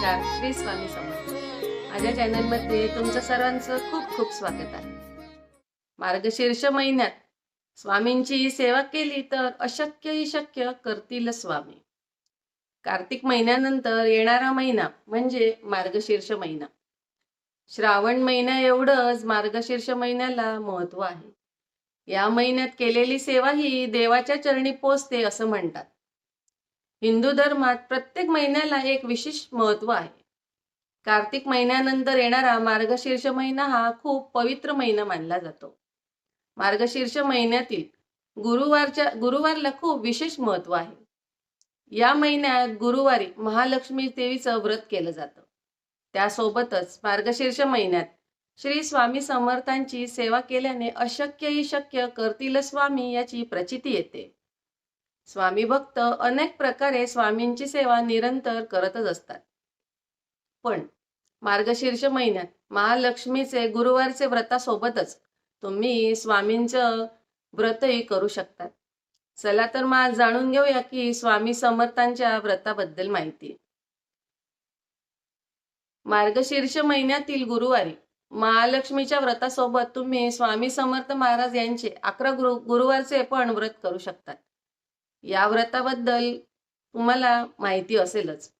नमस्कार, श्री स्वामी समर्थ. माझ्या चॅनलमध्ये तुमचं सर्वांचं खूप खूप स्वागत आहे. मार्गशीर्ष महिन्यात स्वामींची सेवा केली तर अशक्यही शक्य करतील स्वामी. कार्तिक महिन्यानंतर येणारा महिना म्हणजे मार्गशीर्ष महिना. श्रावण महिना एवढंच मार्गशीर्ष महिन्याला महत्व आहे. या महिन्यात केलेली सेवा ही देवाच्या चरणी पोचते असं म्हणतात. हिंदू धर्मात प्रत्येक महिन्याला एक विशेष महत्व आहे. कार्तिक महिन्यानंतर येणारा मार्गशीर्ष महिना हा खूप पवित्र महिना मानला जातो. मार्गशीर्ष महिन्यातील गुरुवारला खूप विशेष महत्व आहे. या महिन्यात गुरुवारी महालक्ष्मी देवीचं व्रत केलं जातं. त्यासोबतच मार्गशीर्ष महिन्यात श्री स्वामी समर्थांची सेवा केल्याने अशक्यही शक्य करतील स्वामी याची प्रचिती येते. स्वामी भक्त अनेक प्रकारे स्वामींची सेवा निरंतर करतच असतात. पण मार्गशीर्ष महिन्यात महालक्ष्मीचे गुरुवारचे व्रतासोबतच तुम्ही स्वामींचं व्रतही करू शकतात. चला तर मग जाणून घेऊया की स्वामी समर्थांच्या व्रताबद्दल माहिती. मार्गशीर्ष महिन्यातील गुरुवारी महालक्ष्मीच्या व्रतासोबत तुम्ही स्वामी समर्थ महाराज यांचे 11 गुरुवारचे पण व्रत करू शकतात. या व्रताबद्दल तुम्हाला माहिती असेलच,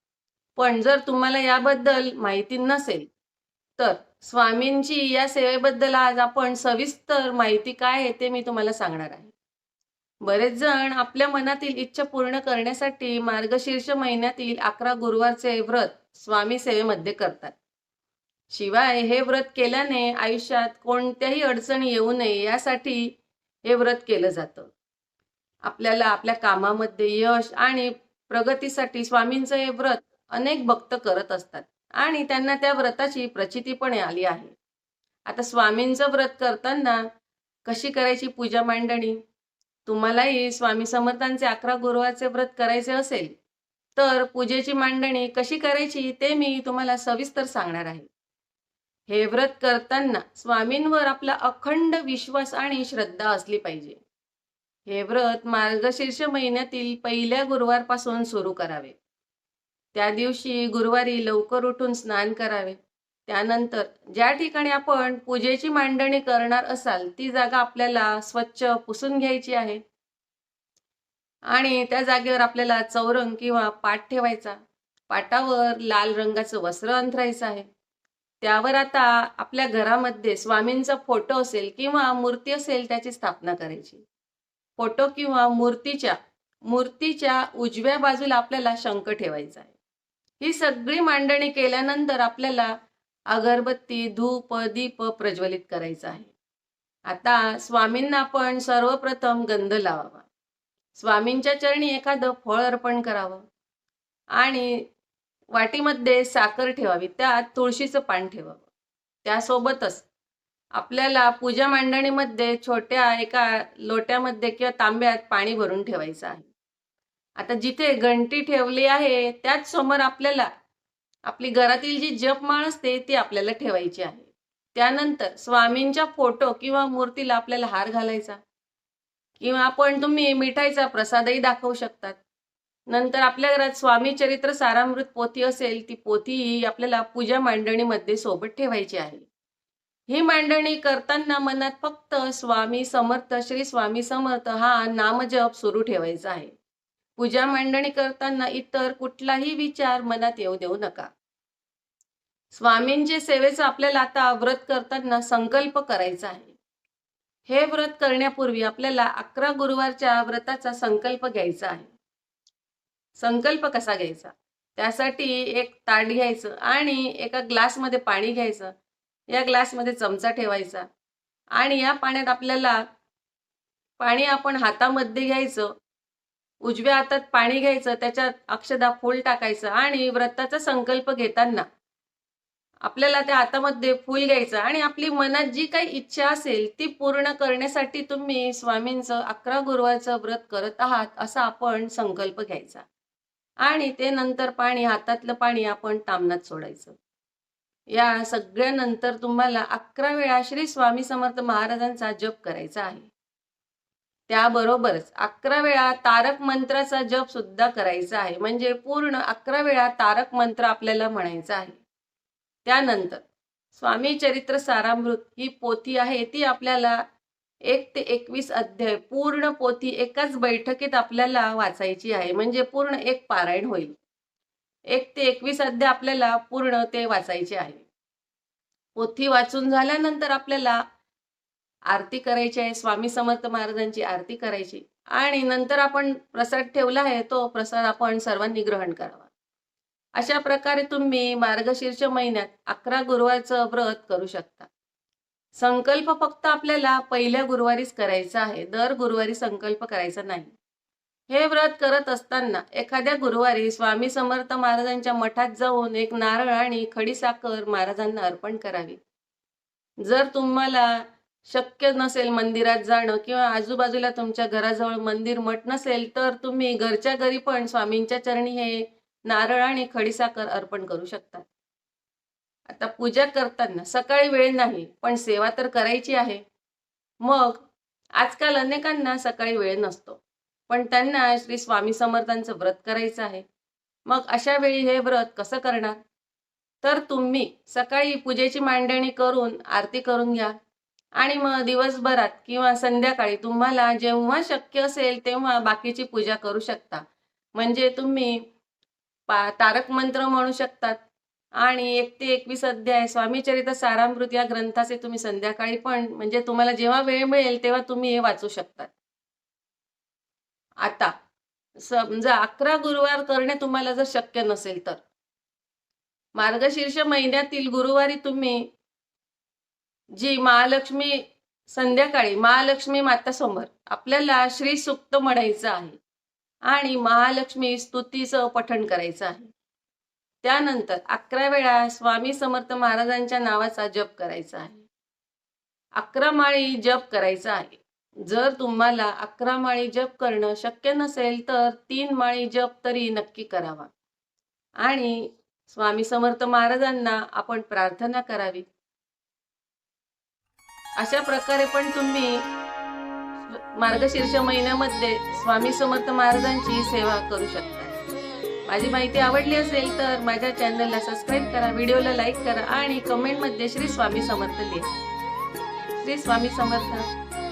पण जर तुम्हाला याबद्दल माहिती नसेल तर स्वामींची या सेवेबद्दल आज आपण सविस्तर माहिती काय आहे ते मी तुम्हाला सांगणार आहे. बरेच जण आपल्या मनातील इच्छा पूर्ण करण्यासाठी मार्गशीर्ष महिन्यातील 11 गुरुवारचे व्रत स्वामी सेवेमध्ये करतात. शिवाय हे व्रत केल्याने आयुष्यात कोणत्याही अडचणी येऊ नये यासाठी हे व्रत केलं जातं. आपल्याला आपल्या कामामध्ये यश आणि प्रगतीसाठी स्वामींचं हे व्रत अनेक भक्त करत असतात आणि त्यांना त्या व्रताची प्रचिती पण आली आहे. आता स्वामींचं व्रत करताना कशी करायची पूजा मांडणी, तुम्हालाही स्वामी समर्थांचे 11 गुरुवारचे व्रत करायचे असेल तर पूजेची मांडणी कशी करायची ते मी तुम्हाला सविस्तर सांगणार आहे. हे व्रत करताना स्वामींवर आपला अखंड विश्वास आणि श्रद्धा असली पाहिजे. हे व्रत मार्गशीर्ष महिन्यातील पहिल्या गुरुवारपासून सुरू करावे. त्या दिवशी गुरुवारी लवकर उठून स्नान करावे. त्यानंतर ज्या ठिकाणी आपण पूजेची मांडणी करणार असाल ती जागा आपल्याला स्वच्छ पुसून घ्यायची आहे आणि त्या जागेवर आपल्याला चौरंग किंवा पाट ठेवायचा. पाटावर लाल रंगाचं वस्त्र अंथरायचं आहे. त्यावर आता आपल्या घरामध्ये स्वामींचा फोटो असेल किंवा मूर्ती असेल त्याची स्थापना करायची. फोटो किंवा मूर्तीच्या उजव्या बाजूला आपल्याला शंख ठेवायचा आहे. ही सगळी मांडणी केल्यानंतर आपल्याला अगरबत्ती, धूप, दीप प्रज्वलित करायचा आहे. आता स्वामींना आपण सर्वप्रथम गंध लावावा. स्वामींच्या चरणी एखादं फळ अर्पण करावं आणि वाटीमध्ये साखर ठेवावी, त्यात तुळशीचं पान ठेवावं. त्यासोबतच आपल्याला पूजा मांडणीमध्ये छोट्या एका लोट्यामध्ये किंवा तांब्यात पाणी भरून ठेवायचं आहे. आता जिथे घंटी ठेवली आहे त्याच समोर आपल्याला आपली घरातील जी जपमाळ असते ती आपल्याला ठेवायची आहे. त्यानंतर स्वामींच्या फोटो किंवा मूर्तीला आपल्याला हार घालायचा किंवा तुम्ही मिठाईचा प्रसादही दाखवू शकतात. नंतर आपल्या घरात स्वामी चरित्र सारामृत पोथी असेल ती पोथी आपल्याला पूजा मांडणीमध्ये सोबत ठेवायची आहे. ही मांडणी करताना मनात फक्त स्वामी समर्थ, श्री स्वामी समर्थ हा नामजप सुरू ठेवायचा आहे. पूजा मांडणी करताना इतर कुठलाही विचार मनात येऊ देऊ नका. स्वामींचे सेवेचा आपल्याला आता व्रत करताना संकल्प करायचा आहे. हे व्रत करण्यापूर्वी आपल्याला 11 गुरुवारच्या व्रताचा संकल्प घ्यायचा आहे. संकल्प कसा घ्यायचा, त्यासाठी एक ताट घ्यायचं आणि एका ग्लासमध्ये पाणी घ्यायचं. या ग्लासमध्ये चमचा ठेवायचा आणि या पाण्यात आपल्याला पाणी आपण हातामध्ये घ्यायचं. उजव्या हातात पाणी घ्यायचं, त्याच्यात अक्षदा फूल टाकायचं आणि व्रताचा संकल्प घेताना आपल्याला त्या हातामध्ये फूल घ्यायचं आणि आपली मनात जी काही इच्छा असेल ती पूर्ण करण्यासाठी तुम्ही स्वामींचं 11 गुरुवारचं व्रत करत आहात असा आपण संकल्प घ्यायचा आणि ते नंतर हातातलं पाणी आपण ताम्हणात सोडायचं. या सगळ्यानंतर तुम्हाला 11 वेळा श्री स्वामी समर्थ महाराजांचा जप करायचा आहे. त्याबरोबरच 11 वेळा तारक मंत्राचा जप सुद्धा करायचा आहे. म्हणजे पूर्ण 11 वेळा तारक मंत्र आपल्याला म्हणायचा आहे. त्यानंतर स्वामी चरित्र सारामृत ही पोथी आहे, ती आपल्याला 1 ते 21 अध्याय पूर्ण पोथी एकाच बैठकीत आपल्याला वाचायची आहे. म्हणजे पूर्ण एक पारायण होईल. 1 ते 21 अध्याय आपल्याला पूर्ण ते वाचायचे आहे. पोथी वाचून झाल्यानंतर आपल्याला आरती करायची आहे. स्वामी समर्थ महाराजांची आरती करायची आणि नंतर आपण प्रसाद ठेवला आहे, तो प्रसाद आपण सर्वांनी ग्रहण करावा. अशा प्रकारे तुम्ही मार्गशीर्ष महिन्यात 11 गुरुवारचं व्रत करू शकता. संकल्प फक्त आपल्याला पहिल्या गुरुवारीच करायचा आहे. दर गुरुवारी संकल्प करायचा नाही. हे व्रत करत असताना एखाद्या गुरुवारी स्वामी समर्थ महाराजांच्या मठात जाऊन एक नारळ आणि खडीसाखर महाराजांना अर्पण करावी. जर तुम्हाला शक्य नसेल मंदिरात जाणं किंवा आजूबाजूला तुमच्या घराजवळ मंदिर मठ नसेल, तर तुम्ही घरच्या घरी पण स्वामींच्या चरणी हे नारळ आणि खडीसाखर अर्पण करू शकता. आता पूजा करताना सकाळी वेळ नाही, पण सेवा तर करायची आहे. मग आजकाल अनेकांना सकाळी वेळ नसतो, पण त्यांना श्री स्वामी समर्थांचं व्रत करायचं आहे. मग अशा वेळी हे व्रत कसं करणार? तर तुम्ही सकाळी पूजेची मांडणी करून आरती करून घ्या आणि मग दिवसभरात किंवा संध्याकाळी तुम्हाला जेव्हा शक्य असेल तेव्हा बाकीची पूजा करू शकता. म्हणजे तुम्ही तारक मंत्र म्हणू शकतात आणि 1 ते 21 अध्याय स्वामी चरित्र सारामृत या ग्रंथाचे तुम्ही संध्याकाळी पण, म्हणजे तुम्हाला जेव्हा वेळ मिळेल तेव्हा तुम्ही हे वाचू शकतात. आता समजा 11 गुरुवार करणे तुम्हाला जर शक्य नसेल, तर मार्गशीर्ष महिन्यातील गुरुवारी तुम्ही जी महालक्ष्मी संध्याकाळी महालक्ष्मी मातासमोर आपल्याला श्री सूक्त म्हणायचं आहे आणि महालक्ष्मी स्तुतीचं पठण करायचं आहे. त्यानंतर 11 वेळा स्वामी समर्थ महाराजांच्या नावाचा जप करायचा आहे. 11 माळी जप करायचा आहे. जर तुम्हाला 11 माळी जप करणं शक्य नसेल, तर 3 माळी जप तरी नक्की करावा आणि स्वामी समर्थ महाराजांना आपण प्रार्थना करावी. अशा प्रकारे पण तुम्ही मार्गशीर्ष महिन्यामध्ये स्वामी समर्थ महाराजांची सेवा करू शकता. माझी माहिती आवडली असेल तर माझ्या चॅनलला सबस्क्राईब करा, व्हिडिओला लाईक करा आणि कमेंटमध्ये श्री स्वामी समर्थ लिहा. श्री स्वामी समर्थ.